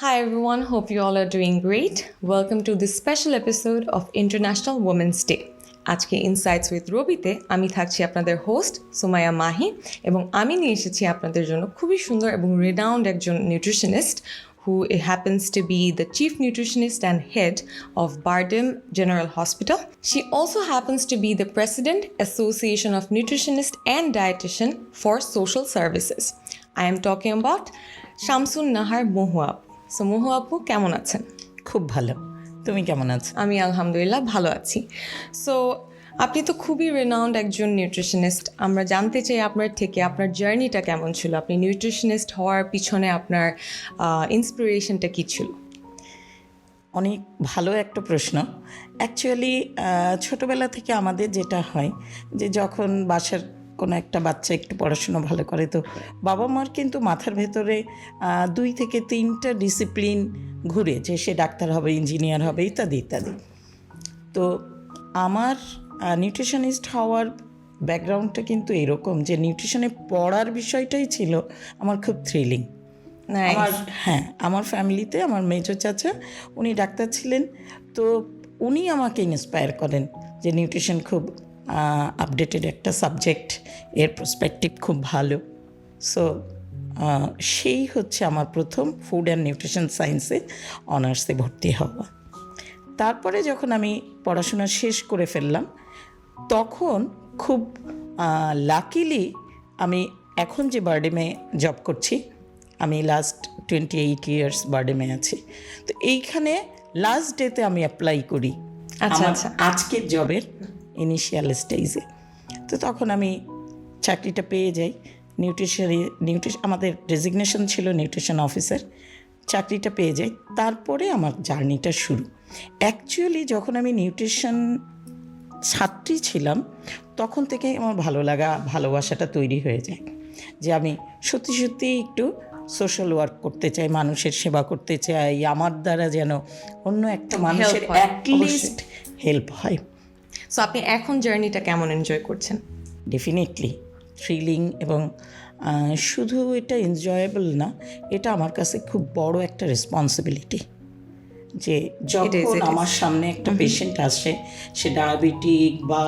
Hi everyone, hope you all are doing great. Welcome to this special episode of International Women's Day. আজকে insights with রবিতে আমি থাকছি আপনাদের host Sumaiya Mahi এবং আমি নিয়ে এসেছি আপনাদের জন্য খুবই সুন্দর এবং রেনাউন্ড একজন nutritionist who happens to be the chief nutritionist and head of Bardem General Hospital. She also happens to be the president, Association of Nutritionists and Dietitian for Social Services. I am talking about Shamsun Nahar Mohuab. So Mohu আপু কেমন আছেন? খুব ভালো। তুমি কেমন আছো? আমি আলহামদুলিল্লাহ ভালো আছি। সো আপনি তো খুবই রেনাউন্ড একজন নিউট্রিশনিস্ট। আমরা জানতে চাই আপনার থেকে আপনার জার্নিটা কেমন ছিল, আপনি নিউট্রিশনিস্ট হওয়ার পিছনে আপনার ইন্সপিরেশনটা কী ছিল? অনেক ভালো একটা প্রশ্ন। অ্যাকচুয়ালি ছোটোবেলা থেকে আমাদের যেটা হয় যে যখন বাসার কোনো একটা বাচ্চা একটু পড়াশুনো ভালো করে তো বাবা মার কিন্তু মাথার ভেতরে 2 থেকে 3টা ডিসিপ্লিন ঘুরে যে সে ডাক্তার হবে, ইঞ্জিনিয়ার হবে, ইত্যাদি ইত্যাদি। তো আমার নিউট্রিশনিস্ট হওয়ার ব্যাকগ্রাউন্ডটা কিন্তু এরকম যে নিউট্রিশনে পড়ার বিষয়টাই ছিল আমার খুব থ্রিলিং। আমার ফ্যামিলিতে আমার মেজো চাচা উনি ডাক্তার ছিলেন, তো উনি আমাকে ইন্সপায়ার করেন যে নিউট্রিশন খুব আপডেটেড একটা সাবজেক্ট, এর পার্সপেক্টিভ খুব ভালো। সো সেই হচ্ছে আমার প্রথম ফুড অ্যান্ড নিউট্রিশন সায়েন্সে অনার্সে ভর্তি হওয়া। তারপরে যখন আমি পড়াশোনা শেষ করে ফেললাম তখন খুব লাকিলি আমি এখন যে বারডেমে জব করছি, আমি লাস্ট 28 ইয়ার্স বারডেমে আছি। তো এইখানে লাস্ট ডেতে আমি অ্যাপ্লাই করি আজকের জবের ইনিশিয়াল স্টেজে। তো তখন আমি চাকরিটা পেয়ে যাই নিউট্রিশন আমাদের ডেজিগনেশন ছিল নিউট্রিশন অফিসার, চাকরিটা পেয়ে যাই। তারপরে আমার জার্নিটা শুরু। অ্যাকচুয়ালি যখন আমি নিউট্রিশন ছাত্রী ছিলাম তখন থেকেই আমার ভালোবাসাটা তৈরি হয়ে যায় যে আমি সত্যি সত্যি একটু সোশ্যাল ওয়ার্ক করতে চাই, মানুষের সেবা করতে চাই, আমার দ্বারা যেন অন্য একটা মানুষের অ্যাটলিস্ট হেল্প হয়। সো আপনি এখন জার্নিটা কেমন এনজয় করছেন? ডেফিনেটলি থ্রিলিং, এবং শুধু এটা এনজয়েবল না, এটা আমার কাছে খুব বড় একটা রেসপন্সিবিলিটি যে যখন আমার সামনে একটা পেশেন্ট আসে, সে ডায়াবেটিক বা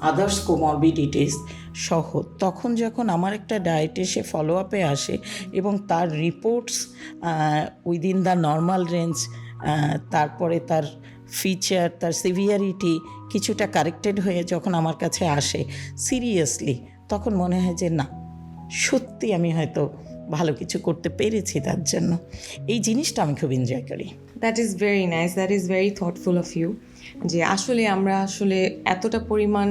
আদার্স কোমরবিডিটিস সহ, তখন যখন আমার একটা ডায়েটে সে ফলো আপে আসে এবং তার reports within the normal range, তারপরে তার ফিচার, তার সিভিয়ারিটি কিছুটা কারেক্টেড হয়ে যখন আমার কাছে আসে সিরিয়াসলি, তখন মনে হয় যে না, সত্যি আমি হয়তো ভালো কিছু করতে পেরেছি তার জন্য। এই জিনিসটা আমি খুব এনজয় করি। That is very nice, that is very thoughtful of you. যে আসলে আমরা এতটা পরিমাণ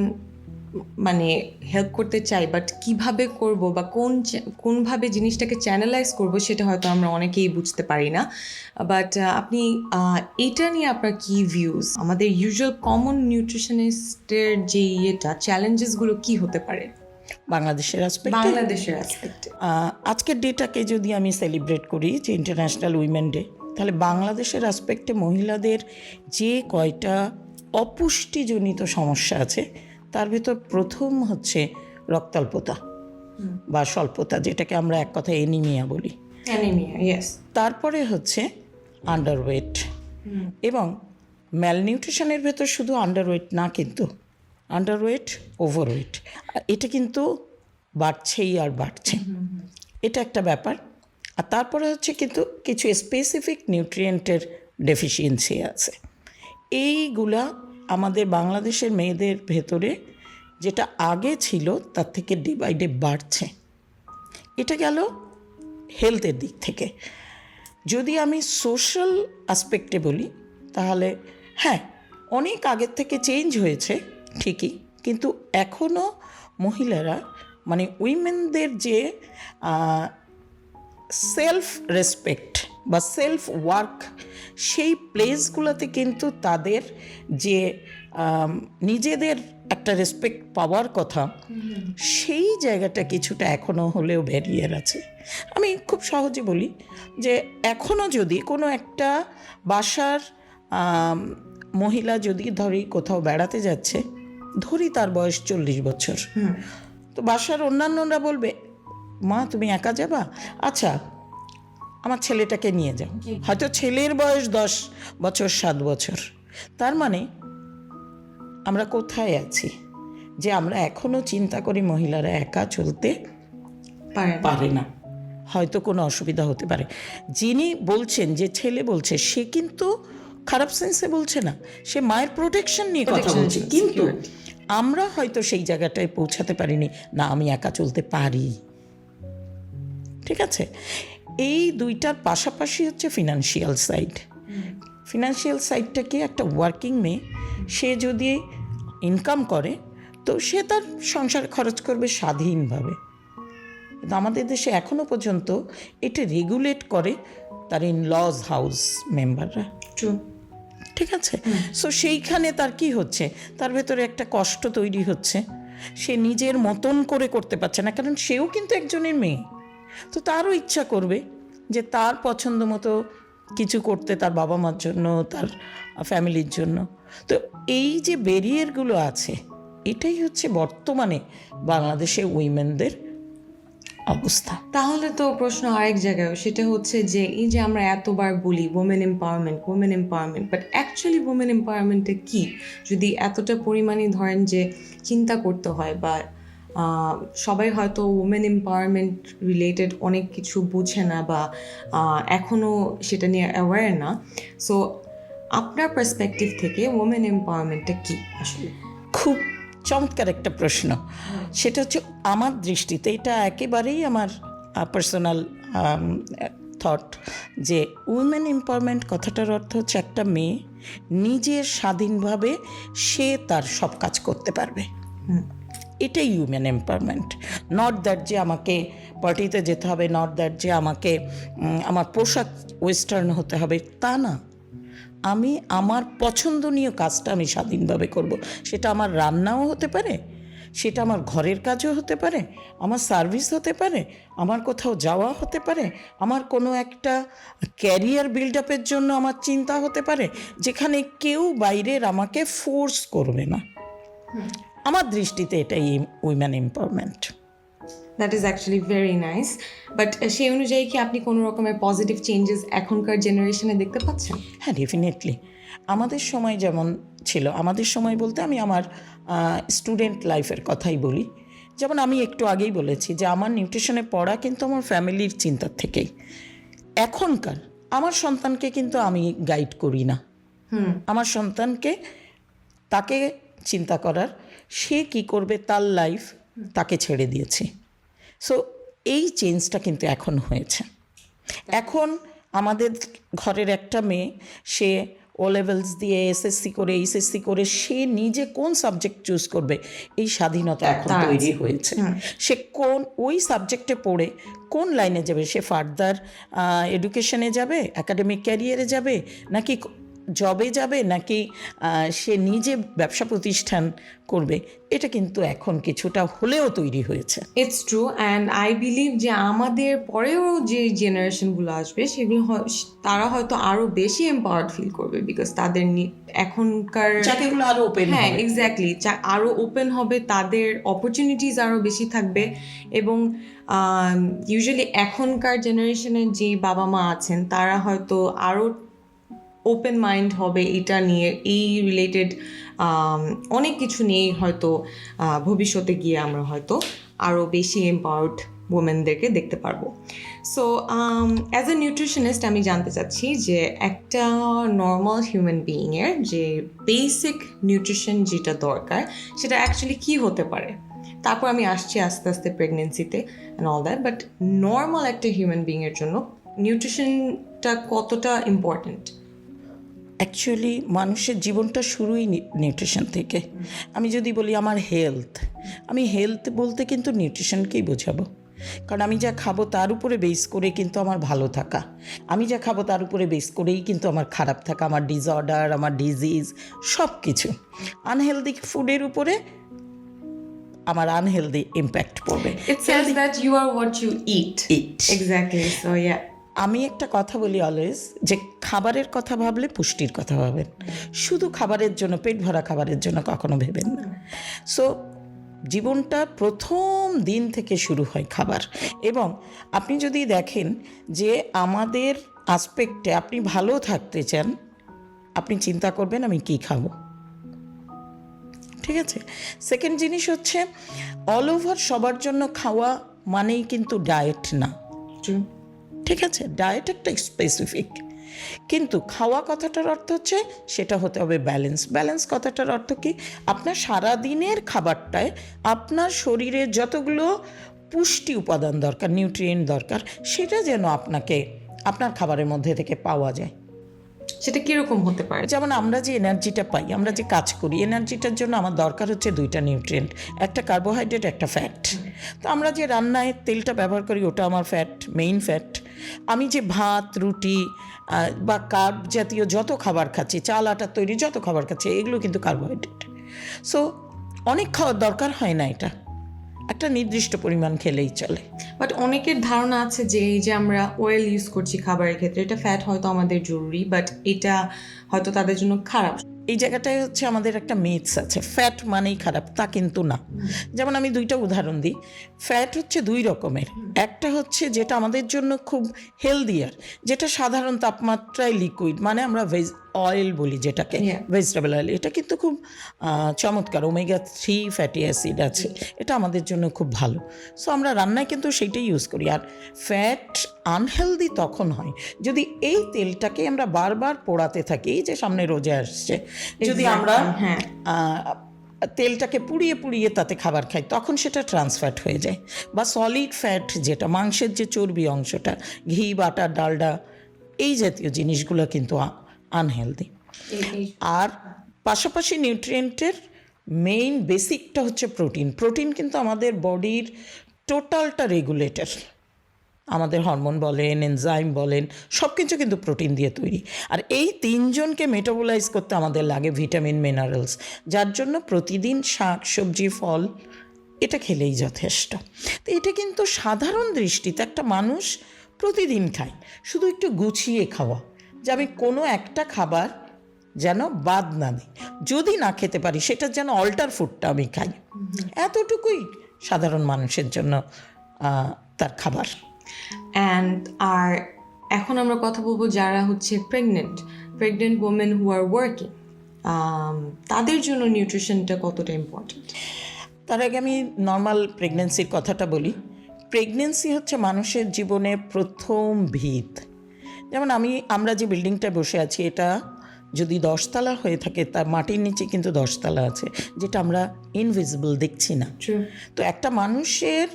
হেল্প করতে চাই, বাট কিভাবে করব বা কোনভাবে জিনিসটাকে চ্যানেলাইজ করব সেটা হয়তো আমরা অনেকেই বুঝতে পারি না। বাট আপনি এটা নিয়ে আপনার কি ভিউজ? আমাদের ইউজুয়াল কমন নিউট্রিশনিস্টের যে চ্যালেঞ্জেসগুলো কি হতে পারে বাংলাদেশের অ্যাসপেক্টে? আজকের ডেটাকে যদি আমি সেলিব্রেট করি যে ইন্টারন্যাশনাল উইমেন ডে, তাহলে বাংলাদেশের অ্যাসপেক্টে মহিলাদের যে কয়টা অপুষ্টিজনিত সমস্যা আছে তার ভিতর প্রথম হচ্ছে রক্তাল্পতা বা স্বল্পতা, যেটাকে আমরা এক কথায় এনিমিয়া বলি। তারপরে হচ্ছে আন্ডারওয়েট, এবং ম্যালনিউট্রিশনের ভেতর শুধু আন্ডারওয়েট না, কিন্তু আন্ডারওয়েট, ওভারওয়েট, এটা কিন্তু বাড়ছেই আর বাড়ছে, এটা একটা ব্যাপার। আর তারপরে হচ্ছে কিন্তু কিছু স্পেসিফিক নিউট্রিয়েন্টের ডেফিসিয়েন্সি আছে। এইগুলা আমাদের বাংলাদেশের মেয়েদের ভেতরে যেটা আগে ছিল তার থেকে ডে বাই ডে বাড়ছে। এটা গেল হেলথের দিক থেকে। যদি আমি সোশ্যাল অ্যাসপেক্টে বলি তাহলে হ্যাঁ, অনেক আগের থেকে চেঞ্জ হয়েছে ঠিকই, কিন্তু এখনও মহিলারা উইমেনদের যে সেলফ রেসপেক্ট বা সেলফ ওয়ার্ক, সেই প্লেসগুলোতে কিন্তু তাদের যে নিজেদের একটা রেসপেক্ট পাওয়ার কথা, সেই জায়গাটা কিছুটা এখনও হলেও ব্যারিয়ার আছে। আমি খুব সহজে বলি যে এখনও যদি কোনো একটা বাসার মহিলা যদি ধরি কোথাও বেড়াতে যাচ্ছে, ধরি তার বয়স 40 বছর, তো বাসার অন্যান্যরা বলবে, মা তুমি একা যাবা? আচ্ছা আমার ছেলেটাকে নিয়ে যাও, হয়তো ছেলের বয়স 10 বছর 7 বছর, তার মানে আমরা কোথায় আছি যে আমরা এখনও চিন্তা করি মহিলারা একা চলতে পারে না, হয়তো কোনো অসুবিধা হতে পারে। যিনি বলছেন, যে ছেলে বলছে, সে কিন্তু খারাপ সেন্সে বলছে না, সে মায়ের প্রোটেকশন নিয়ে কথা বলছে, কিন্তু আমরা হয়তো সেই জায়গাটায় পৌঁছাতে পারিনি, না আমি একা চলতে পারি। ঠিক আছে, এই দুইটার পাশাপাশি হচ্ছে ফিনান্সিয়াল সাইড। ফিনান্সিয়াল সাইডটা কি, একটা ওয়ার্কিং মেয়ে সে যদি ইনকাম করে তো সে তার সংসার খরচ করবে স্বাধীনভাবে, কিন্তু আমাদের দেশে এখনো পর্যন্ত এটা রেগুলেট করে তার ইন লজ হাউস মেম্বাররা। ঠিক আছে, সো সেইখানে তার কি হচ্ছে, তার ভেতরে একটা কষ্ট তৈরি হচ্ছে, সে নিজের মতন করে করতে পারছে না, কারণ সেও কিন্তু একজনের মেয়ে, তো তারও ইচ্ছা করবে যে তার পছন্দ মতো কিছু করতে, তার বাবা মার জন্য, তার ফ্যামিলির জন্য। তো এই যে ব্যারিয়ারগুলো আছে, এটাই হচ্ছে বর্তমানে বাংলাদেশে উইমেনদের অবস্থা। তাহলে তো প্রশ্ন আরেক জায়গায়, সেটা হচ্ছে যে এই যে আমরা এতবার বলি women empowerment, but actually women এম্পাওয়ারমেন্টটা কি, যদি এতটা পরিমাণে ধরেন যে চিন্তা করতে হয়, বা সবাই হয়তো ওমেন এম্পাওয়ারমেন্ট রিলেটেড অনেক কিছু বুঝে না, বা এখনও সেটা নিয়ে অ্যাওয়্যার না। সো আপনার পার্সপেক্টিভ থেকে ওমেন এম্পাওয়ারমেন্টটা কি আসলে? খুব চমৎকার একটা প্রশ্ন। সেটা হচ্ছে আমার দৃষ্টিতে, এটা একেবারেই আমার পার্সোনাল থট, যে উইমেন এম্পাওয়ারমেন্ট কথাটার অর্থ হচ্ছে একটা মেয়ে নিজের স্বাধীনভাবে সে তার সব কাজ করতে পারবে, এটাই উইমেন এম্পাওয়ারমেন্ট। নট দ্যাট যে আমাকে পার্টিতে যেতে হবে, নট দ্যাট যে আমাকে আমার পোশাক ওয়েস্টার্ন হতে হবে, তা না। আমি আমার পছন্দনীয় কাজটা আমি স্বাধীনভাবে করব। সেটা আমার রান্নাও হতে পারে, সেটা আমার ঘরের কাজও হতে পারে, আমার সার্ভিস হতে পারে, আমার কোথাও যাওয়া হতে পারে, আমার কোনো একটা ক্যারিয়ার বিল্ড আপের জন্য আমার চিন্তা হতে পারে, যেখানে কেউ বাইরের আমাকে ফোর্স করবে না। আমার দৃষ্টিতে এটাই women empowerment. That is actually very nice. But সেই অনুযায়ী কি আপনি কোনো রকমের পজিটিভ চেঞ্জেস এখনকার জেনারেশনে দেখতে পাচ্ছেন? হ্যাঁ, ডেফিনেটলি। আমাদের সময় যেমন ছিল, আমাদের সময় বলতে আমি আমার স্টুডেন্ট লাইফের কথাই বলি। যেমন আমি একটু আগেই বলেছি যে আমার নিউট্রিশনে পড়া কিন্তু আমার ফ্যামিলির চিন্তার থেকেই। এখনকার আমার সন্তানকে কিন্তু আমি গাইড করি না, আমার সন্তানকে তাকে চিন্তা করার, সে কি করবে তার লাইফ তাকে ছেড়ে দিয়েছি। সো এই চেঞ্জটা কিন্তু এখন হয়েছে। এখন আমাদের ঘরের একটা মেয়ে, সে ও লেভেলস দিয়ে এসএসসি করে, এইচএসসি করে সে নিজে কোন সাবজেক্ট চুজ করবে, এই স্বাধীনতা এখন তৈরি হয়েছে। সে কোন ওই সাবজেক্টে পড়ে কোন লাইনে যাবে, সে ফার্দার এডুকেশনে যাবে, একাডেমিক ক্যারিয়ারে যাবে, নাকি জবে যাবে, নাকি সে নিজে ব্যবসা প্রতিষ্ঠান করবে, এটা কিন্তু এখন কিছুটা হলেও তৈরি হয়েছে। It's true, and I believe যে আমাদের পরেও যে জেনারেশনগুলো আসবে সেগুলো তারা হয়তো আরও বেশি এম্পাওয়ার্ড ফিল করবে, বিকজ তাদের এখনকার চাকরিগুলো আরও ওপেন, হ্যাঁ এক্স্যাক্টলি, আরও ওপেন হবে, তাদের অপরচুনিটিস আরও বেশি থাকবে। এবং ইউজুয়ালি এখনকার জেনারেশনের যে বাবা মা আছেন তারা হয়তো আরও ওপেন মাইন্ড হবে এটা নিয়ে, এই রিলেটেড অনেক কিছু নিয়েই হয়তো ভবিষ্যতে গিয়ে আমরা হয়তো আরও বেশি এম্পাওয়ার্ড ওমেনদেরকে দেখতে পারবো। সো অ্যাজ এ নিউট্রিশনিস্ট আমি জানতে চাচ্ছি যে একটা নর্মাল হিউম্যান বিইংয়ের যে বেসিক নিউট্রিশন যেটা দরকার সেটা অ্যাকচুয়ালি কী হতে পারে। তারপর আমি আসছি আস্তে আস্তে প্রেগনেন্সিতে and all that, but normal একটা হিউম্যান বিইংয়ের জন্য নিউট্রিশনটা কতটা ইম্পর্ট্যান্ট? অ্যাকচুয়ালি মানুষের জীবনটা শুরুই নিউট্রিশন থেকে। আমি যদি বলি আমার হেলথ, আমি হেলথ বলতে কিন্তু নিউট্রিশনকেই বোঝাবো, কারণ আমি যা খাবো তার উপরে বেস করে কিন্তু আমার ভালো থাকা, আমি যা খাবো তার উপরে বেস করেই কিন্তু আমার খারাপ থাকা, আমার ডিসঅর্ডার, আমার ডিজিজ, সব কিছু আনহেলদি ফুডের উপরে আমার আনহেলদি ইম্প্যাক্ট পড়বে। It says that you are what you eat. Exactly. So yeah. আমি একটা কথা বলি অলওয়েজ, যে খাবারের কথা ভাবলে পুষ্টির কথা ভাবেন, শুধু খাবারের জন্য, পেট ভরা খাবারের জন্য কখনো ভেবেন না। সো জীবনটা প্রথম দিন থেকে শুরু হয় খাবার। এবং আপনি যদি দেখেন যে আমাদের আসপেক্টে আপনি ভালো থাকতে চান, আপনি চিন্তা করবেন আমি কি খাবো, ঠিক আছে? সেকেন্ড জিনিস হচ্ছে অল ওভার সবার জন্য খাওয়া মানেই কিন্তু ডায়েট না, ঠিক আছে? ডায়েট একটা স্পেসিফিক, কিন্তু খাওয়া কথাটার অর্থ হচ্ছে সেটা হতে হবে ব্যালেন্স। ব্যালেন্স কথাটার অর্থ কি? আপনার সারাদিনের খাবারটায় আপনার শরীরে যতগুলো পুষ্টি উপাদান দরকার, নিউট্রিয়েন্ট দরকার, সেটা যেন আপনাকে আপনার খাবারের মধ্যে থেকে পাওয়া যায়। সেটা কিরকম হতে পারে? যেমন আমরা যে এনার্জিটা পাই, আমরা যে কাজ করি, এনার্জিটার জন্য আমার দরকার হচ্ছে দুইটা নিউট্রিয়েন্ট, একটা কার্বোহাইড্রেট, একটা ফ্যাট। তো আমরা যে রান্নায় তেলটা ব্যবহার করি ওটা আমার ফ্যাট, মেইন ফ্যাট। আমি যে ভাত, রুটি বা কার্ব জাতীয় যত খাবার খাচ্ছি, চাল আটার তৈরি যত খাবার খাচ্ছি, এগুলো কিন্তু কার্বোহাইড্রেট। সো অনেক খাওয়ার দরকার হয় না, এটা একটা নির্দিষ্ট পরিমাণ খেলেই চলে। বাট অনেকের ধারণা আছে যে এই যে আমরা অয়েল ইউজ করছি খাবারের ক্ষেত্রে, এটা ফ্যাট হয়তো আমাদের জরুরি, বাট এটা হয়তো তাদের জন্য খারাপ। এই জায়গাটায় হচ্ছে আমাদের একটা মিথস আছে, ফ্যাট মানেই খারাপ, তা কিন্তু না। যেমন আমি দুইটা উদাহরণ দিই। ফ্যাট হচ্ছে দুই রকমের, একটা হচ্ছে যেটা আমাদের জন্য খুব হেলদিয়ার, যেটা সাধারণ তাপমাত্রায় লিকুইড, মানে আমরা অয়েল বলি যেটাকে, ভেজিটেবল অয়েল। এটা কিন্তু খুব চমৎকার, ওমেগা 3 ফ্যাটি অ্যাসিড আছে, এটা আমাদের জন্য খুব ভালো। সো আমরা রান্নায় কিন্তু সেইটাই ইউজ করি। আর ফ্যাট আনহেলদি তখন হয় যদি এই তেলটাকে আমরা বারবার পোড়াতে থাকি। এই যে সামনে রোজা আসছে, যদি আমরা তেলটাকে পুড়িয়ে পুড়িয়ে তাতে খাবার খাই, তখন সেটা ট্রান্সফ্যাট হয়ে যায়। বা সলিড ফ্যাট, যেটা মাংসের যে চর্বি অংশটা, ঘি, বাটার, ডালডা, এই জাতীয় জিনিসগুলো কিন্তু আনহেলদি। আর পাশাপাশি নিউট্রিয়েন্টের মেইন বেসিকটা হচ্ছে প্রোটিন। প্রোটিন কিন্তু আমাদের বডির টোটালটা রেগুলেটর। আমাদের হরমোন বলেন, এনজাইম বলেন, সব কিছু কিন্তু প্রোটিন দিয়ে তৈরি। আর এই তিনজনকে মেটাবোলাইজ করতে আমাদের লাগে ভিটামিন, মিনারেলস, যার জন্য প্রতিদিন শাক, সবজি, ফল এটা খেলেই যথেষ্ট। তো এটা কিন্তু সাধারণ দৃষ্টিতে একটা মানুষ প্রতিদিন খায়, শুধু একটু গুছিয়ে খাওয়া, যে আমি কোনো একটা খাবার যেন বাদ না দিই, যদি না খেতে পারি সেটার যেন অল্টার ফুডটা আমি খাই, এতটুকুই সাধারণ মানুষের জন্য তার খাবার। অ্যান্ড আর এখন আমরা কথা বলবো যারা হচ্ছে pregnant women who are working, তাদের জন্য নিউট্রিশনটা কতটা ইম্পর্টেন্ট? তার আগে আমি নর্মাল প্রেগনেন্সির কথাটা বলি। প্রেগনেন্সি হচ্ছে মানুষের জীবনের প্রথম ভিত। যেমন আমরা যে বিল্ডিংটা বসে আছি, এটা যদি 10 তলা হয়ে থাকে, তার মাটির নিচে কিন্তু 10 তলা আছে, যেটা আমরা ইনভিজিবল দেখছি না। তো একটা মানুষের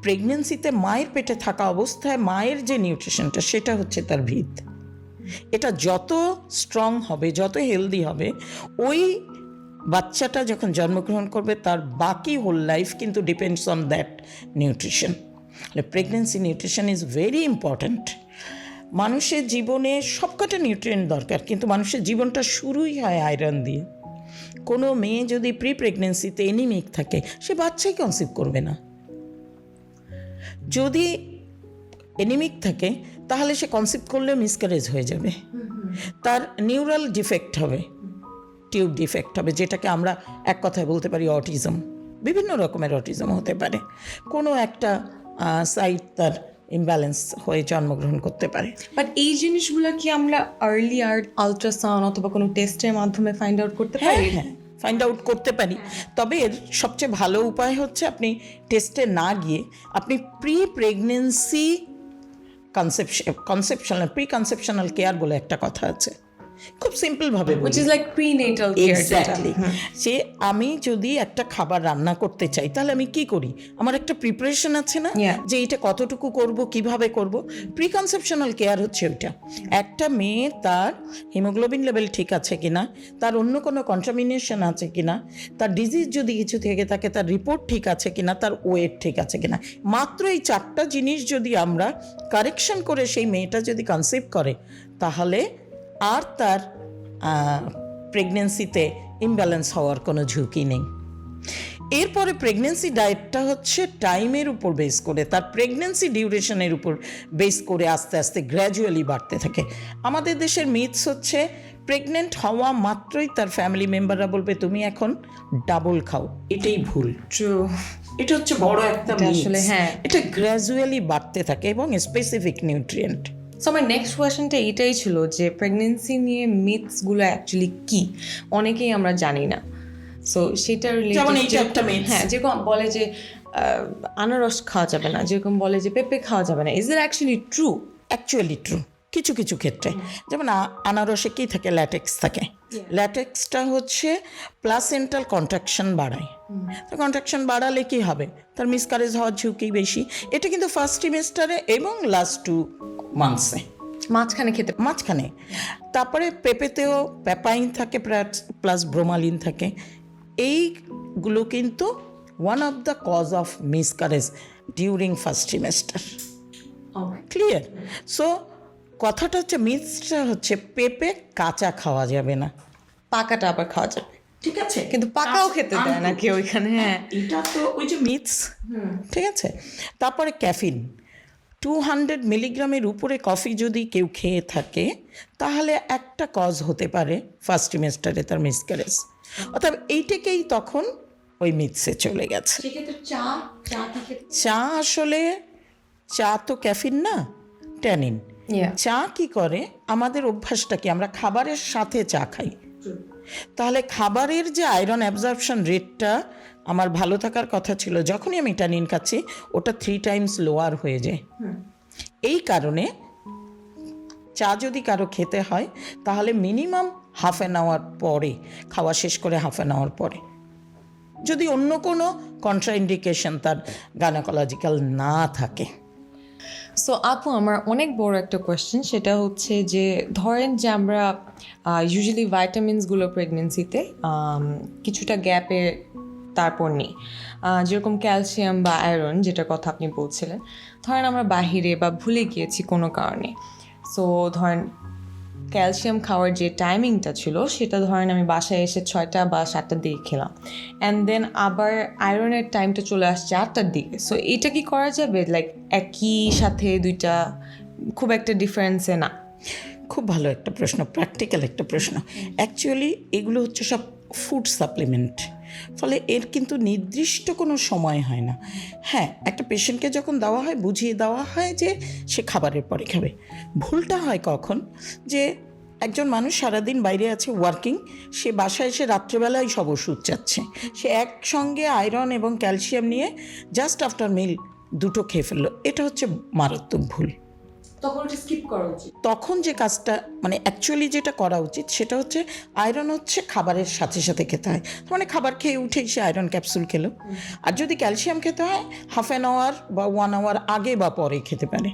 প্রেগনেন্সিতে মায়ের পেটে থাকা অবস্থায় মায়ের যে নিউট্রিশনটা, সেটা হচ্ছে তার ভিত। এটা যত স্ট্রং হবে, যত হেলদি হবে, ওই বাচ্চাটা যখন জন্মগ্রহণ করবে তার বাকি হোল লাইফ কিন্তু depends on that nutrition. Pregnancy nutrition is very important. মানুষের জীবনে সবকটা নিউট্রিয়েন্ট দরকার, কিন্তু মানুষের জীবনটা শুরুই হয় আয়রন দিয়ে। কোনো মেয়ে যদি প্রি প্রেগনেন্সিতে এনিমিক থাকে, সে বাচ্চাই কনসিভ করবে না। যদি এনিমিক থাকে তাহলে সে কনসিভ করলে মিসক্যারেজ হয়ে যাবে, তার নিউরাল ডিফেক্ট হবে, টিউব ডিফেক্ট হবে, যেটাকে আমরা এক কথায় বলতে পারি অটিজম। বিভিন্ন রকমের অটিজম হতে পারে, কোনো একটা সাইট তার ইমব্যালেন্স হয়ে জন্মগ্রহণ করতে পারে। বাট এই জিনিসগুলো কি আমরা আর্লি আল্ট্রাসাউন্ড অথবা কোনো টেস্টের মাধ্যমে ফাইন্ড আউট করতে পারি? হ্যাঁ, ফাইন্ড আউট করতে পারি। তবে এর সবচেয়ে ভালো উপায় হচ্ছে আপনি টেস্টে না গিয়ে আপনি pre pregnancy pre conceptional care বলে একটা কথা আছে, খুব সিম্পলভাবে বলি, which is like prenatal care. Exactly. সে আমি যদি একটা খাবার রান্না করতে চাই, তাহলে আমি কি করি? আমার একটা প্রিপারেশন আছে না, যে এটা কতটুকু করব, কিভাবে করব। প্রি কনসেপশনাল কেয়ার হচ্ছে ওইটা। একটা মেয়ে তার হিমোগ্লোবিন লেভেল ঠিক আছে কিনা, তার অন্য কোনো কন্টামিনেশন আছে কিনা, তার ডিজিজ যদি কিছু থেকে থাকে তার রিপোর্ট ঠিক আছে কিনা, তার ওয়েট ঠিক আছে কিনা, মাত্র এই 4টা জিনিস যদি আমরা কারেকশন করে সেই মেয়েটা যদি কনসিভ করে, তাহলে আর তার প্রেগনেন্সিতে ইমব্যালেন্স হওয়ার কোনো ঝুঁকি নেই। এরপরে প্রেগনেন্সি ডায়েটটা হচ্ছে টাইমের উপর বেস করে, তার প্রেগনেন্সি ডিউরেশনের উপর বেস করে আস্তে আস্তে গ্র্যাজুয়ালি বাড়তে থাকে। আমাদের দেশের মিথস হচ্ছে প্রেগনেন্ট হওয়া মাত্রই তার ফ্যামিলি মেম্বাররা বলবে তুমি এখন ডাবল খাও, এটাই ভুল। ট্রু। এটা হচ্ছে বড় একটা আসলে myth। হ্যাঁ। এটা গ্র্যাজুয়ালি বাড়তে থাকে এবং স্পেসিফিক নিউট্রিয়েন্ট। সো আমার নেক্সট কোয়েশ্চেনটা এটাই ছিল যে প্রেগনেন্সি নিয়ে মিথসগুলো অ্যাকচুয়ালি কি, অনেকেই আমরা জানি না। সো সেটা যেমন এইটা একটা myth। হ্যাঁ, যেরকম বলে যে আনারস খাওয়া যাবে না, যেরকম বলে যে পেঁপে খাওয়া যাবে না, is it actually true? Actually true কিছু কিছু ক্ষেত্রে। যেমন আনারসে কী থাকে, ল্যাটেক্স থাকে। ল্যাটেক্সটা হচ্ছে প্লাসেন্টাল কন্ট্রাকশন বাড়ায়। তো কন্ট্রাকশন বাড়ালে কী হবে, তার মিসক্যারেজ হওয়ার ঝুঁকি বেশি। এটা কিন্তু ফার্স্ট ট্রিমেস্টারে এবং লাস্ট 2 মান্থসে মাঝখানে খেতে। মাঝখানে। তারপরে পেঁপেতেও প্যাপাইন থাকে প্লাস ব্রোমালিন থাকে। এইগুলো কিন্তু one of the cause of miscarriage during first trimester. Clear? So কথাটা হচ্ছে, মিথসটা হচ্ছে পেঁপে কাঁচা খাওয়া যাবে না, পাকাটা আবার খাওয়া যাবে, ঠিক আছে? কিন্তু পাকাও খেতে দেয় না কেউ এখানে। হ্যাঁ, এটা তো ওই যে মিথস, ঠিক আছে? তারপরে ক্যাফিন 200 মিলিগ্রামের উপরে কফি যদি কেউ খেয়ে থাকে তাহলে একটা কজ হতে পারে ফার্স্ট ট্রিমেস্টারে তার মিসক্যারেজ। অর্থাৎ এইটাকেই তখন ওই মিথসে চলে গেছে। চা আসলে, চা তো ক্যাফিন না, ট্যানিন। চা কি করে, আমাদের অভ্যাসটা কি, আমরা খাবারের সাথে চা খাই। তাহলে খাবারের যে আয়রন অ্যাবজর্পশন রেটটা আমার ভালো থাকার কথা ছিল, যখনই আমি ট্যানিন খাচ্ছি ওটা 3 টাইমস লোয়ার হয়ে যায়। এই কারণে চা যদি কারো খেতে হয় তাহলে মিনিমাম হাফ অ্যান আওয়ার পরে, খাওয়া শেষ করে হাফ অ্যান আওয়ার পরে, যদি অন্য কোনো কন্ট্রাইন্ডিকেশন তার গাইনোকোলজিক্যাল না থাকে। সো আপু, আমার অনেক বড় একটা কোয়েশ্চেন, সেটা হচ্ছে যে ধরেন যে আমরা ইউজুয়ালি ভাইটামিনসগুলো প্রেগনেন্সিতে কিছুটা গ্যাপে তারপর নিই, যেরকম ক্যালসিয়াম বা আয়রন, যেটার কথা আপনি বলছিলেন। ধরেন আমরা বাহিরে বা ভুলে গিয়েছি কোনো কারণে, সো ধরেন ক্যালসিয়াম খাওয়ার যে টাইমিংটা ছিল সেটা ধরেন আমি বাসায় এসে 6টা বা 7টার দিকে খেলাম, অ্যান্ড দেন আবার আয়রনের টাইমটা চলে আসছে 8টার দিকে। সো এটা কি করা যাবে, লাইক একই সাথে দুইটা, খুব একটা ডিফারেন্সে না? খুব ভালো একটা প্রশ্ন, প্র্যাকটিক্যাল একটা প্রশ্ন। অ্যাকচুয়ালি এগুলো হচ্ছে সব ফুড সাপ্লিমেন্ট, ফলে এর কিন্তু নির্দিষ্ট কোনো সময় হয় না। হ্যাঁ, একটা পেশেন্টকে যখন দেওয়া হয় বুঝিয়ে দেওয়া হয় যে সে খাবারের পরে খাবে। ভুলটা হয় কখন, যে একজন মানুষ সারাদিন বাইরে আছে ওয়ার্কিং, সে বাসায় এসে রাত্রেবেলায় সব ওষুধ চাচ্ছে, সে একসঙ্গে আয়রন এবং ক্যালসিয়াম নিয়ে জাস্ট আফটার মিল দুটো খেয়ে ফেললো। এটা হচ্ছে মারাত্মক ভুল। তখন ওটা স্কিপ করা উচিত। তখন যে কাজটা, মানে অ্যাকচুয়ালি যেটা করা উচিত সেটা হচ্ছে, আয়রন হচ্ছে খাবারের সাথে সাথে খেতে হয়। মানে খাবার খেয়ে উঠেই সে আয়রন ক্যাপসুল খেলো। আর যদি ক্যালসিয়াম খেতে হয় হাফ অ্যান আওয়ার বা 1 আওয়ার আগে বা পরে খেতে পারে,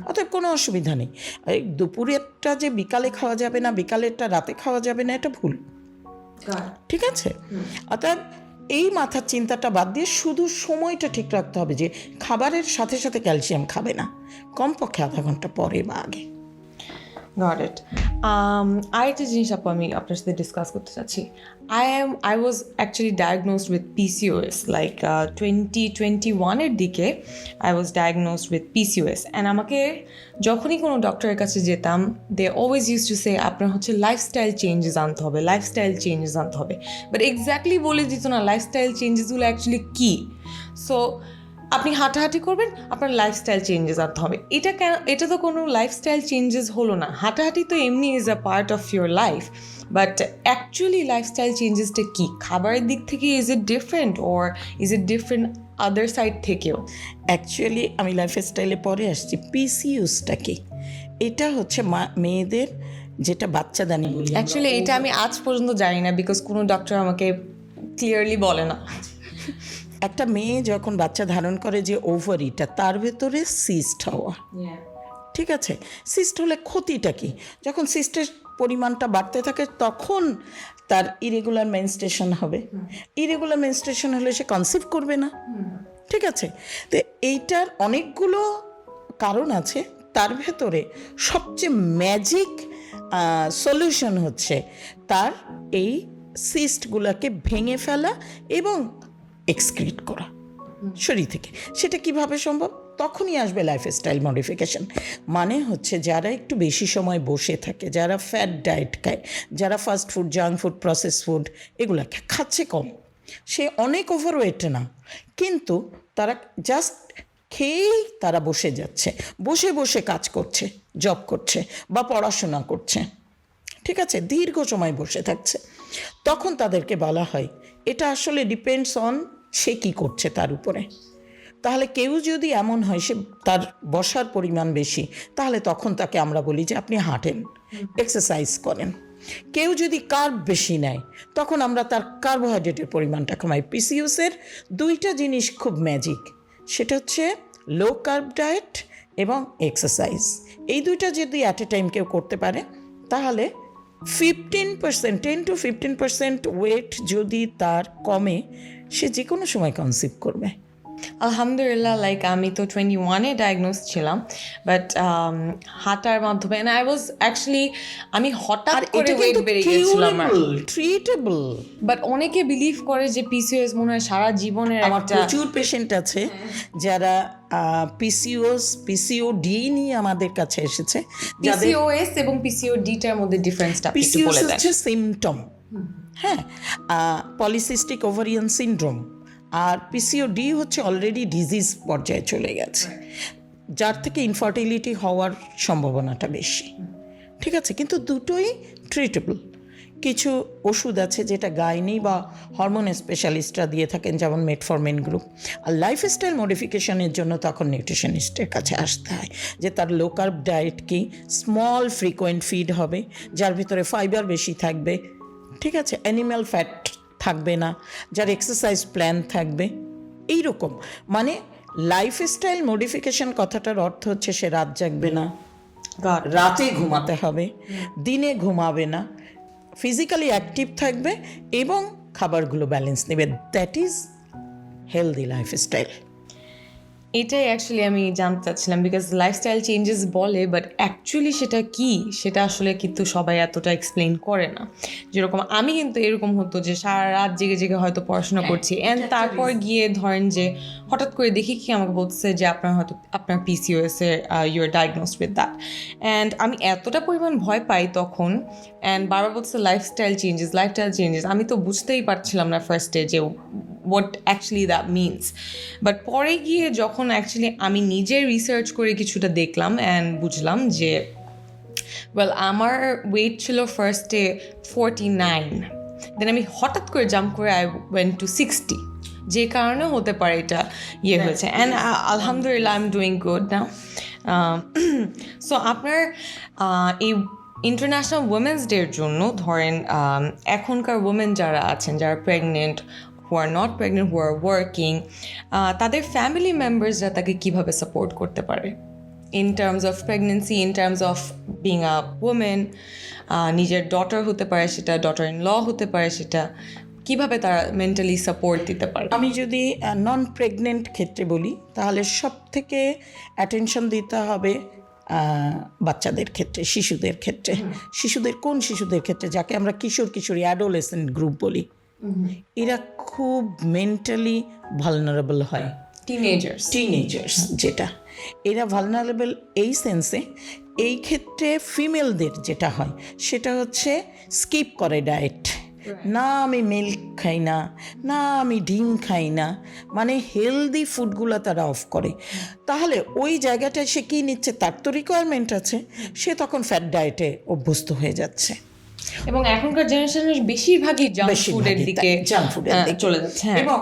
অতএব কোনো অসুবিধা নেই। এই দুপুরেরটা যে বিকালে খাওয়া যাবে না, বিকালেরটা রাতে খাওয়া যাবে না, এটা ভুল, ঠিক আছে? অর্থাৎ এই মাথার চিন্তাটা বাদ দিয়ে শুধু সময়টা ঠিক রাখতে হবে যে খাবারের সাথে সাথে ক্যালসিয়াম খাবে না, কমপক্ষে আধা ঘন্টা পরে বা আগে। Got it. আরেকটা জিনিস আপু আমি আপনার সাথে ডিসকাস করতে চাচ্ছি। I was actually diagnosed with PCOS, like 2021-এর দিকে I was diagnosed with PCOS, and আমাকে যখনই কোনো ডক্টরের কাছে যেতাম, they always used to say আপনার হচ্ছে লাইফস্টাইল চেঞ্জেস আনতে হবে, লাইফস্টাইল চেঞ্জেস আনতে হবে, বাট এক্স্যাক্টলি বলে দিত না লাইফস্টাইল চেঞ্জেসগুলো অ্যাকচুয়ালি কী। সো আপনি হাঁটাহাঁটি করবেন, আপনার লাইফস্টাইল চেঞ্জেস আনতে হবে। এটা কেন, এটা তো কোনো লাইফস্টাইল চেঞ্জেস হলো না। হাঁটাহাঁটি তো এমনি is a part of your life, but actually lifestyle চেঞ্জেসটা কী? খাবারের দিক থেকে is it different, or is it different other side থেকেও? অ্যাকচুয়ালি আমি লাইফস্টাইলে পরে আসছি। পিসিওসটা কি? এটা হচ্ছে মেয়েদের যেটা বাচ্চাদানি বলি। অ্যাকচুয়ালি এটা আমি আজ পর্যন্ত জানি না, বিকজ কোনো ডক্টর আমাকে ক্লিয়ারলি বলে না। একটা মেয়ে যখন বাচ্চা ধারণ করে, যে ওভারিটা, তার ভেতরে সিস্ট হওয়া, ঠিক আছে? সিস্ট হলে ক্ষতিটা কি? যখন সিস্টের পরিমাণটা বাড়তে থাকে তখন তার ইরেগুলার মেনস্ট্রুয়েশন হবে। ইরেগুলার মেনস্ট্রুয়েশন হলে সে কনসিভ করবে না, ঠিক আছে? তো এইটার অনেকগুলো কারণ আছে, তার ভেতরে সবচেয়ে ম্যাজিক সলিউশন হচ্ছে তার এই সিস্টগুলোকে ভেঙে ফেলা এবং এক্সক্রিট করা শরীর থেকে। সেটা কিভাবে সম্ভব? তখনই আসবে লাইফস্টাইল মডিফিকেশন। মানে হচ্ছে যারা একটু বেশি সময় বসে থাকে, যারা ফ্যাট ডায়েট খায়, যারা fast food, junk food, process food এগুলো খাচ্ছে কম, সে অনেক ওভারওয়েট না, কিন্তু তারা জাস্ট খেয়েই তারা বসে যাচ্ছে, বসে বসে কাজ করছে, জব করছে বা পড়াশোনা করছে, ঠিক আছে, দীর্ঘ সময় বসে থাকছে, তখন তাদেরকে বলা হয় এটা আসলে ডিপেন্ডস অন সে কী করছে তার উপরে। তাহলে কেউ যদি এমন হয় সে তার বসার পরিমাণ বেশি, তাহলে তখন তাকে আমরা বলি যে আপনি হাঁটেন, এক্সারসাইজ করেন। কেউ যদি কার্ব বেশি নেয়, তখন আমরা তার কার্বোহাইড্রেটের পরিমাণটা কমাই। পিসিওসের দুইটা জিনিস খুব ম্যাজিক, সেটা হচ্ছে লো কার্ব ডায়েট এবং এক্সারসাইজ। এই দুইটা যদি অ্যাট এ টাইম কেউ করতে পারে, তাহলে 15%, 10 to 15% ওয়েট যদি তার কমে, সে যে কোনো সময় কনসিভ করবে। আলহামদুলিল্লাহ, লাইক আমি তো 21-এ ডায়াগনোজ ছিলাম, বাট হাঁটার মাধ্যমে আই ওয়াজ অ্যাকচুয়ালি, আমি হঠাৎ করে ওয়েট বেড়ে গেছিলাম। ট্রিটেবল। বাট অনেকে বিলিভ করে যে পিসিওএস মনে হয় সারা জীবনের আমার একটা। প্রচুর পেশেন্ট আছে যারা পিসিওডি নিয়ে আমাদের কাছে এসেছে। পিসিওএস এবং পিসিওডিটার মধ্যে ডিফারেন্সটা একটু পিসিওএস বলে দেন। হচ্ছে সিমটম, হ্যাঁ, পলিসিস্টিক ওভারিয়ান সিনড্রোম, আর পিসিওডি হচ্ছে অলরেডি ডিজিজ পর্যায়ে চলে গেছে, যার থেকে ইনফার্টিলিটি হওয়ার সম্ভাবনাটা বেশি, ঠিক আছে, কিন্তু দুটোই ট্রিটেবল। কিছু ওষুধ আছে যেটা গাইনি বা হরমোন স্পেশালিস্টরা দিয়ে থাকেন, যেমন মেটফরমিন গ্রুপ। আর লাইফস্টাইল মডিফিকেশনের জন্য তখন নিউট্রিশনিস্টের কাছে আসতে হয়, যে তার লো কার্ব ডায়েট কি, স্মল ফ্রিকোয়েন্ট ফিড হবে, যার ভিতরে ফাইবার বেশি থাকবে, ঠিক আছে, অ্যানিম্যাল ফ্যাট থাকবে না, যার এক্সারসাইজ প্ল্যান থাকবে, এই রকম। মানে লাইফস্টাইল মডিফিকেশন কথাটার অর্থ হচ্ছে সে রাত জাগবে না, রাতে ঘুমাতে হবে, দিনে ঘুমাবে না, ফিজিক্যালি অ্যাক্টিভ থাকবে এবং খাবারগুলো ব্যালেন্স নেবে। That is healthy lifestyle. এটাই অ্যাকচুয়ালি আমি জানতে চাচ্ছিলাম, বিকজ লাইফস্টাইল চেঞ্জেস বলে, বাট অ্যাকচুয়ালি সেটা কি, সেটা আসলে কিন্তু সবাই এতটা এক্সপ্লেন করে না। যেরকম আমি কিন্তু এরকম হতো যে সারা রাত জেগে জেগে হয়তো পড়াশোনা করছি, অ্যান্ড তারপর গিয়ে ধরেন যে হঠাৎ করে দেখি কি আমাকে বলছে যে আপনার পিসিওএস এর you are diagnosed with that, and আমি এতটা পরিমাণ ভয় পাই তখন, অ্যান্ড বারবার বলছে লাইফস্টাইল চেঞ্জেস। আমি তো বুঝতেই পারছিলাম না ফার্স্টে যে what actually that means, but পরে গিয়ে যখন অ্যাকচুয়ালি আমি নিজে রিসার্চ করে কিছুটা দেখলাম অ্যান্ড বুঝলাম যে ওয়েল আমার ওয়েট ছিল ফার্স্টে 49, দেন আমি হঠাৎ করে জাম্প করে আই ওয়েন্ট টু 60, যে কারণে হতে পারে এটা হয়েছে, অ্যান্ড আলহামদুলিল্লাহ I am doing good now. So আপনার এই ইন্টারন্যাশনাল উইমেন্স ডের জন্য ধরেন এখনকার উইমেন যারা আছেন, যারা pregnant, who are not pregnant, who are working, তাদের ফ্যামিলি মেম্বার্সরা তাকে কীভাবে সাপোর্ট করতে পারে in terms of pregnancy, in terms of being a women, নিজের ডটার হতে পারে সেটা, ডটার ইন ল হতে পারে সেটা, কীভাবে তারা মেন্টালি সাপোর্ট দিতে পারে? আমি যদি নন প্রেগনেন্ট ক্ষেত্রে বলি, তাহলে সব থেকে অ্যাটেনশন দিতে হবে বাচ্চাদের ক্ষেত্রে, শিশুদের ক্ষেত্রে। কোন শিশুদের ক্ষেত্রে? যাকে আমরা কিশোরী অ্যাডোলেসেন্ট গ্রুপ বলি, এরা খুব মেন্টালি ভালনারেবল হয়। টিনেজার্স যেটা, এরা ভালনারেবল এই সেন্সে, এই ক্ষেত্রে ফিমেলদের যেটা হয় সেটা হচ্ছে স্কিপ করে ডায়েট, না আমি মিল্ক খাই না, না আমি ডিম খাই না, মানে হেলদি ফুডগুলো তারা অফ করে। তাহলে ওই জায়গাটায় সে কী নিচ্ছে, তার তো রিকোয়ারমেন্ট আছে, সে তখন ফ্যাট ডায়েটে অভ্যস্ত হয়ে যাচ্ছে। এবং এখনকার জেনারেশনের বেশিরভাগই জাঙ্ক ফুডের দিকে চলে যাচ্ছে, এবং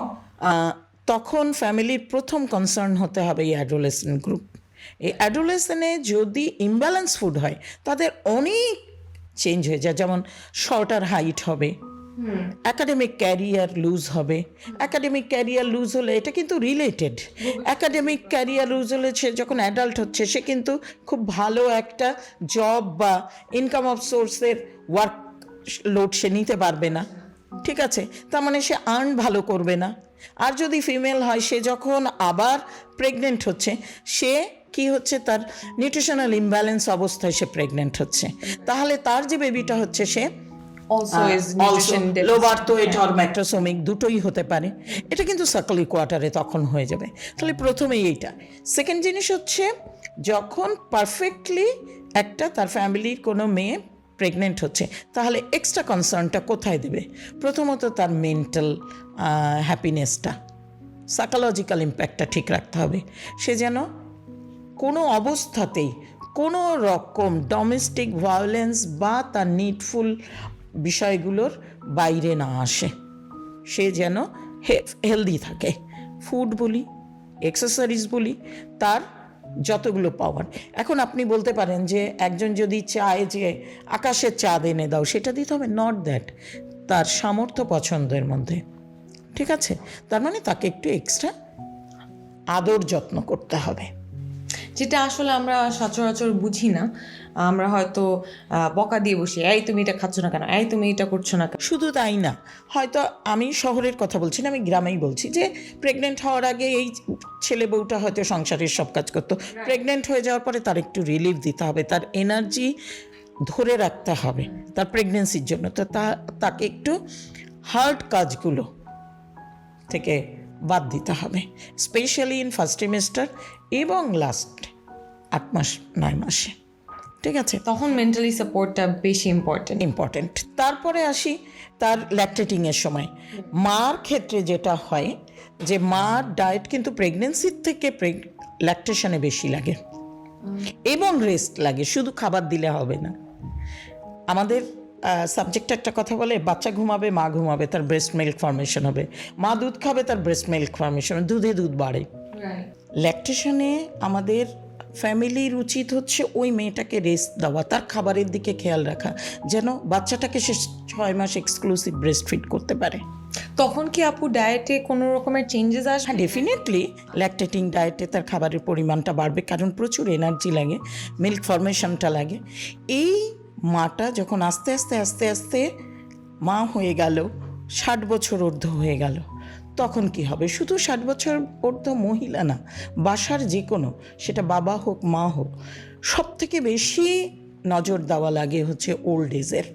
তখন ফ্যামিলির প্রথম কনসার্ন হতে হবে এই অ্যাডোলেসেন্ট গ্রুপ। এই অ্যাডোলেসেন্টে যদি ইমব্যালেন্স ফুড হয়, তাদের অনেক চেঞ্জ হয়ে যায়, যেমন শর্টার হাইট হবে, অ্যাকাডেমিক ক্যারিয়ার লুজ হবে। অ্যাকাডেমিক ক্যারিয়ার লুজ হলে এটা কিন্তু রিলেটেড, অ্যাকাডেমিক ক্যারিয়ার লুজ হলে সে যখন অ্যাডাল্ট হচ্ছে, সে কিন্তু খুব ভালো একটা জব বা ইনকাম অফ সোর্সের ওয়ার্ক লোড সে নিতে পারবে না, ঠিক আছে, তার মানে সে আর্ন ভালো করবে না। আর যদি ফিমেল হয়, সে যখন আবার প্রেগনেন্ট হচ্ছে, সে কি হচ্ছে, তার নিউট্রিশনাল ইমব্যালেন্স অবস্থায় সে প্রেগনেন্ট হচ্ছে, তাহলে তার যে বেবিটা হচ্ছে সে Also is nutrition deficit. লোবার্থোয়েট or ম্যাক্রোসোমিক দুটোই হতে পারে। এটা কিন্তু সার্কলি কোয়ার্টারে তখন হয়ে যাবে। তাহলে প্রথমেই এইটা। সেকেন্ড জিনিস হচ্ছে যখন পারফেক্টলি একটা তার ফ্যামিলির কোনো মেয়ে প্রেগনেন্ট হচ্ছে, তাহলে এক্সট্রা কনসার্নটা কোথায় দেবে? প্রথমত তার মেন্টাল হ্যাপিনেসটা, সাইকোলজিক্যাল ইম্প্যাক্টটা ঠিক রাখতে হবে। সে যেন কোনো অবস্থাতেই কোনো রকম ডোমেস্টিক ভায়োলেন্স বা তার নিডফুল বিষয়গুলোর বাইরে না আসে। সে যেন হেলদি থাকে। ফুড বলি, এক্সারসাইজ বলি, তার যতগুলো পাওয়ার। এখন আপনি বলতে পারেন যে একজন যদি চায় যে আকাশের চাঁদ এনে দাও, সেটা দিতে হবে, নট দ্যাট, তার সামর্থ্য পছন্দের মধ্যে। ঠিক আছে, তার মানে তাকে একটু এক্সট্রা আদর যত্ন করতে হবে, যেটা আসলে আমরা সচরাচর বুঝি না। আমরা হয়তো বকা দিয়ে বসি, এই তুমি এটা খাচ্ছ না কেন, এই তুমি এটা করছো না কেন। শুধু তাই না, হয়তো আমি শহরের কথা বলছি না, আমি গ্রামেই বলছি যে প্রেগনেন্ট হওয়ার আগে এই ছেলে বউটা হয়তো সংসারের সব কাজ করতো, প্রেগনেন্ট হয়ে যাওয়ার পরে তার একটু রিলিফ দিতে হবে, তার এনার্জি ধরে রাখতে হবে তার প্রেগনেন্সির জন্য। তো তাকে একটু হার্ড কাজগুলো থেকে বাদ দিতে হবে, স্পেশালি ইন ফার্স্ট ট্রিমেস্টার এবং লাস্ট 8 মাস 9 মাসে। ঠিক আছে, তখন মেন্টালি সাপোর্টটা বেশি ইম্পর্টেন্ট। তারপরে আসি তার ল্যাকটেটিংয়ের সময়। মার ক্ষেত্রে যেটা হয় যে মার ডায়েট কিন্তু প্রেগনেন্সির থেকে ল্যাকটেশনে বেশি লাগে এবং রেস্ট লাগে, শুধু খাবার দিলে হবে না। আমাদের সাবজেক্ট একটা কথা বলে, বাচ্চা ঘুমাবে মা ঘুমাবে, তার ব্রেস্ট মিল্ক ফর্মেশন হবে, মা দুধ খাবে তার ব্রেস্ট মিল্ক ফর্মেশন, দুধে দুধ বাড়ে। ল্যাকটেশনে আমাদের ফ্যামিলির উচিত হচ্ছে ওই মেয়েটাকে রেস্ট দেওয়া, তার খাবারের দিকে খেয়াল রাখা, যেন বাচ্চাটাকে সে 6 মাস এক্সক্লুসিভ ব্রেস্ট ফিড করতে পারে। তখন কি আপু ডায়েটে কোনো রকমের চেঞ্জেস আসবে? হ্যাঁ, ডেফিনেটলি ল্যাকটেটিং ডায়েটে তার খাবারের পরিমাণটা বাড়বে, কারণ প্রচুর এনার্জি লাগে, মিল্ক ফর্মেশনটা লাগে। এই মাটা যখন আস্তে আস্তে আস্তে আস্তে মা হয়ে গেল, 60 বছর ঊর্ধ্ব হয়ে গেল, তখন কি হবে? শুধু 60 বছর ঊর্ধ্ব মহিলা না, বাসার যে কোনো, সেটা বাবা হোক মা হোক, সব থেকে বেশি নজর দেওয়া লাগে হচ্ছে ওল্ড এজের।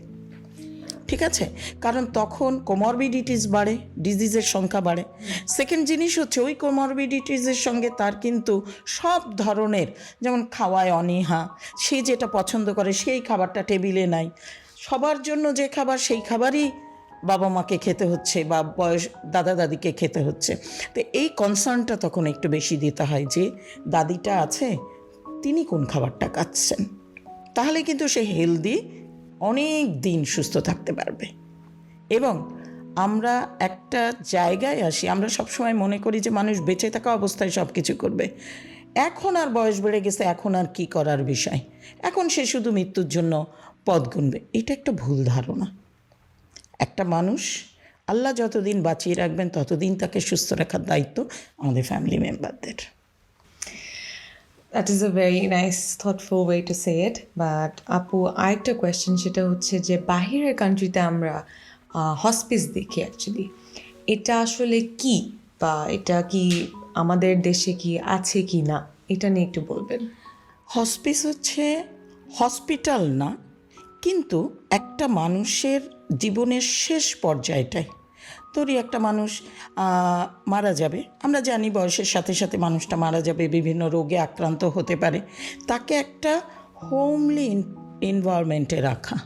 ঠিক আছে, কারণ তখন কোমরবিডিটিস বাড়ে, ডিজিজের সংখ্যা বাড়ে। সেকেন্ড জিনিস হচ্ছে ওই কোমরবিডিটিসের সঙ্গে তার কিন্তু সব ধরনের, যেমন খাওয়ায় অনীহা, সে যেটা পছন্দ করে সেই খাবারটা টেবিলে নাই, সবার জন্য যে খাবার সেই খাবারই বাবা মাকে খেতে হচ্ছে বা বয়স দাদা দাদিকে খেতে হচ্ছে। তো এই কনসার্নটা তখন একটু বেশি দিতে হয় যে দাদিটা আছে, তিনি কোন খাবারটা খাচ্ছেন, তাহলে কিন্তু সে হেলদি অনেক দিন সুস্থ থাকতে পারবে। এবং আমরা একটা জায়গায় আসি, আমরা সবসময় মনে করি যে মানুষ বেঁচে থাকা অবস্থায় সব কিছু করবে, এখন আর বয়স বেড়ে গেছে, এখন আর কি করার বিষয়, এখন সে শুধু মৃত্যুর জন্য পথ গুনবে। এটা একটা ভুল ধারণা। একটা মানুষ আল্লাহ যতদিন বাঁচিয়ে রাখবেন ততদিন তাকে সুস্থ রাখার দায়িত্ব আমাদের ফ্যামিলি মেম্বারদের। That is a very nice thoughtful way to say it. But আপু, আরেকটা কোয়েশ্চেন, সেটা হচ্ছে যে বাহিরের কান্ট্রিতে আমরা হসপিস দেখি অ্যাকচুয়ালি, এটা আসলে কি, বা এটা কি আমাদের দেশে কি আছে কি না, এটা নিয়ে একটু বলবেন। হসপিস হচ্ছে হসপিটাল না, কিন্তু একটা মানুষের জীবনের শেষ পর্যায়টায়, ধরি একটা মানুষ মারা যাবে, আমরা জানি বয়সের সাথে সাথে মানুষটা মারা যাবে, বিভিন্ন রোগে আক্রান্ত হতে পারে, তাকে একটা হোমলি এনভায়রনমেন্টে রাখা।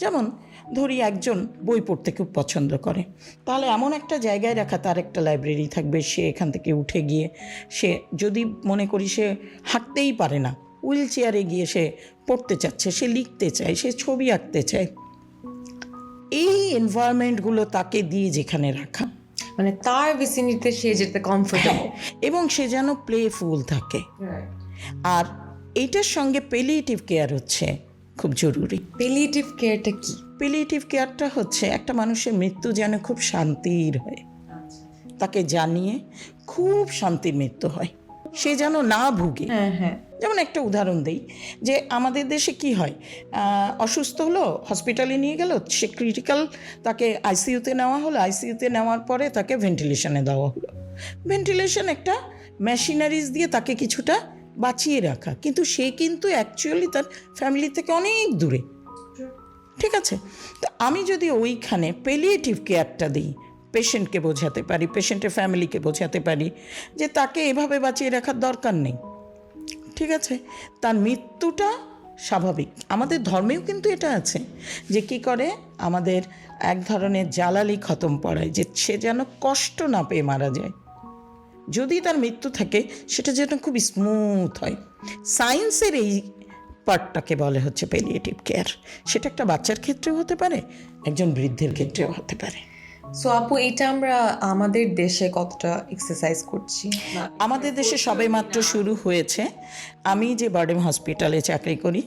যেমন ধরি একজন বই পড়তে খুব পছন্দ করে, তাহলে এমন একটা জায়গায় রাখা, তার একটা লাইব্রেরি থাকবে, সে এখান থেকে উঠে গিয়ে, সে যদি মনে করি সে হাঁটতেই পারে না, হুইল চেয়ারে গিয়ে সে পড়তে চাচ্ছে, সে লিখতে চায়, সে ছবি আঁকতে চায়, এই এনভায়রনমেন্টগুলো তাকে দিয়ে যেখানে রাখা, মানে তার ভিসিনিটিতে সে যেতে কমফোর্টেবল, এবং সে যেন প্লেফুল থাকে। আর এইটার সঙ্গে পেলিয়েটিভ কেয়ার হচ্ছে খুব জরুরি। পেলিয়েটিভ কেয়ারটা কি? পেলিয়েটিভ কেয়ারটা হচ্ছে একটা মানুষের মৃত্যু যেন খুব শান্তির হয়, তাকে জানিয়ে খুব শান্তির মৃত্যু হয়, সে যেন না ভুগে। হ্যাঁ হ্যাঁ, যেমন একটা উদাহরণ দিই, যে আমাদের দেশে কি হয়, অসুস্থ হলো, হসপিটালে নিয়ে গেল, সে ক্রিটিক্যাল, তাকে আইসিইউতে নেওয়া হলো, আইসিইউতে নেওয়ার পরে তাকে ভেন্টিলেশনে দেওয়া হলো। ভেন্টিলেশন একটা মেশিনারিজ দিয়ে তাকে কিছুটা বাঁচিয়ে রাখা, কিন্তু সে কিন্তু অ্যাকচুয়ালি তার ফ্যামিলি থেকে অনেক দূরে। ঠিক আছে? তো আমি যদি ওইখানে প্যালিয়েটিভ কেয়ারটা দিই, পেশেন্টকে বোঝাতে পারি, পেশেন্টের ফ্যামিলিকে বোঝাতে পারি যে তাকে এভাবে বাঁচিয়ে রাখার দরকার নেই, ঠিক আছে, তার মৃত্যুটা স্বাভাবিক। আমাদের ধর্মেও কিন্তু এটা আছে যে কী করে, আমাদের এক ধরনের জালালি খতম পড়ায়, যে সে যেন কষ্ট না পেয়ে মারা যায়। যদি তার মৃত্যু থাকে সেটা যেন খুব স্মুথ হয়। সায়েন্সের এই পার্টটাকে বলে হচ্ছে প্যালিয়েটিভ কেয়ার। সেটা একটা বাচ্চার ক্ষেত্রেও হতে পারে, একজন বৃদ্ধের ক্ষেত্রেও হতে পারে। সো আপু, এটা আমরা আমাদের দেশে কতটা এক্সারসাইজ করছি? আমাদের দেশে সবেমাত্র শুরু হয়েছে। আমি যে বারডেম হসপিটালে চাকরি করি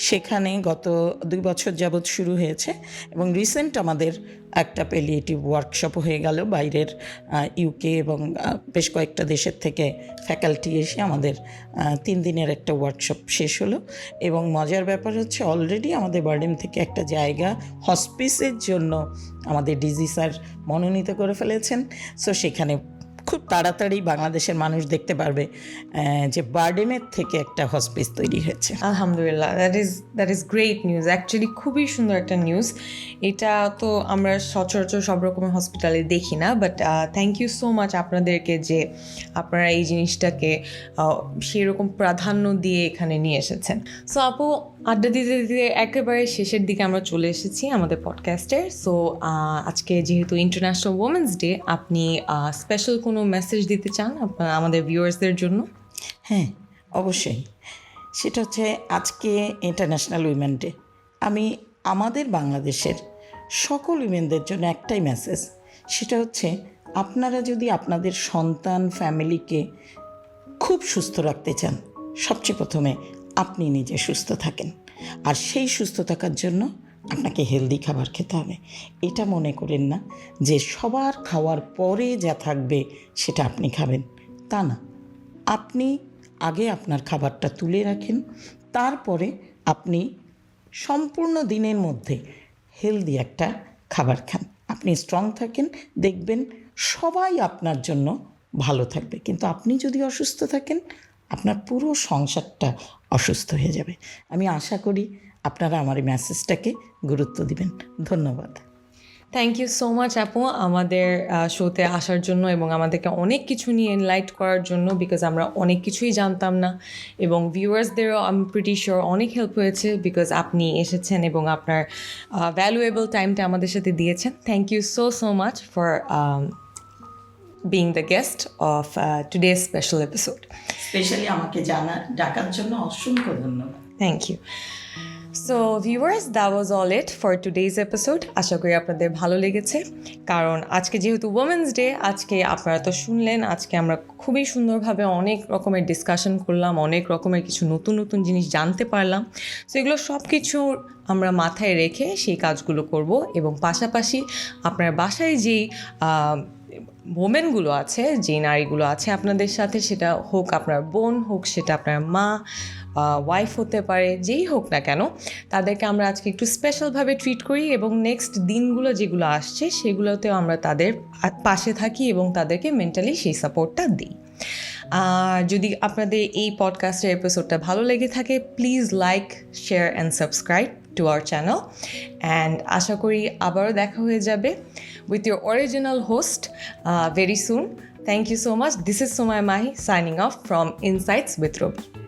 সেখানে গত 2 বছর যাবৎ শুরু হয়েছে, এবং রিসেন্ট আমাদের একটা প্যালিয়েটিভ ওয়ার্কশপ হয়ে গেল। বাইরের ইউকে এবং বেশ কয়েকটা দেশের থেকে ফ্যাকাল্টি এসে আমাদের 3 দিনের একটা ওয়ার্কশপ শেষ হলো। এবং মজার ব্যাপার হচ্ছে, অলরেডি আমাদের বারডেম থেকে একটা জায়গা হসপিসের জন্য আমাদের ডিজি স্যার মনোনীত করে ফেলেছেন। সো সেখানে খুব তাড়াতাড়ি বাংলাদেশের মানুষ দেখতে পারবে যে বারডেমের থেকে একটা হসপিস তৈরি হয়েছে। আলহামদুলিল্লাহ, that is great news. Actually খুবই সুন্দর একটা নিউজ। এটা তো আমরা সচরাচর সব রকমের হসপিটালে দেখি না, but thank you so much আপনাদেরকে যে আপনারা এই জিনিসটাকে সেরকম প্রাধান্য দিয়ে এখানে নিয়ে এসেছেন। সো আপু, আড্ডা দিতে দিতে একেবারে শেষের দিকে আমরা চলে এসেছি আমাদের পডকাস্টের। সো আজকে যেহেতু ইন্টারন্যাশনাল ওমেন্স ডে, আপনি স্পেশাল কোনো মেসেজ দিতে চান আমাদের ভিউয়ার্সদের জন্য? হ্যাঁ, অবশ্যই। সেটা হচ্ছে আজকে ইন্টারন্যাশনাল উইমেন ডে। আমি আমাদের বাংলাদেশের সকল উইমেনদের জন্য একটাই মেসেজ, সেটা হচ্ছে আপনারা যদি আপনাদের সন্তান ফ্যামিলিকে খুব সুস্থ রাখতে চান, সবচেয়ে প্রথমে আপনি নিজে সুস্থ থাকেন। আর সেই সুস্থ থাকার জন্য আপনাকে হেলদি খাবার খেতে হবে। এটা মনে করেন না যে সবার খাওয়ার পরে যা থাকবে সেটা আপনি খাবেন, তা না। আপনি আগে আপনার খাবারটা তুলে রাখেন, তারপরে আপনি সম্পূর্ণ দিনের মধ্যে হেলদি একটা খাবার খান। আপনি স্ট্রং থাকেন, দেখবেন সবাই আপনার জন্য ভালো থাকবে। কিন্তু আপনি যদি অসুস্থ থাকেন, আপনার পুরো সংসারটা অসুস্থ হয়ে যাবে। আমি আশা করি আপনারা আমার এই মেসেজটাকে গুরুত্ব দিবেন। ধন্যবাদ। থ্যাংক ইউ সো মাচ আপু, আমাদের শোতে আসার জন্য এবং আমাদেরকে অনেক কিছু নিয়ে এনলাইট করার জন্য, বিকজ আমরা অনেক কিছুই জানতাম না, এবং ভিউয়ার্সদেরও আই এম প্রিটি শিওর অনেক হেল্প হয়েছে, বিকজ আপনি এসেছেন এবং আপনার ভ্যালুয়েবল টাইমটা আমাদের সাথে দিয়েছেন। Thank you so much for being the guest of today's special episode. Specially আমাকে ডাকার জন্য অসংখ্য ধন্যবাদ। Thank you. So viewers, that was all it for today's episode. আশা করি আপনাদের ভালো লেগেছে, কারণ আজকে যেহেতু ওমেন্স ডে, আজকে আপনারা তো শুনলেন, আজকে আমরা খুবই সুন্দরভাবে অনেক রকমের ডিসকাশন করলাম, অনেক রকমের কিছু নতুন নতুন জিনিস জানতে পারলাম। সো এগুলো সব কিছু আমরা মাথায় রেখে সেই কাজগুলো করব, এবং পাশাপাশি আপনার বাসায় যেই ওমেনগুলো আছে, যে নারীগুলো আছে আপনাদের সাথে, সেটা হোক আপনার বোন, হোক সেটা আপনার মা, ওয়াইফ হতে পারে, যেই হোক না কেন, তাদেরকে আমরা আজকে একটু স্পেশালভাবে ট্রিট করি, এবং নেক্সট দিনগুলো যেগুলো আসছে সেগুলোতেও আমরা তাদের পাশে থাকি এবং তাদেরকে মেন্টালি সেই সাপোর্টটা দিই। যদি আপনাদের এই পডকাস্টের এপিসোডটা ভালো লেগে থাকে, please like, share and subscribe to our channel, and আশা করি আবারও দেখা হয়ে যাবে with your original host very soon. Thank you so much. This is Sumaya Mahi signing off from Insights with Robi.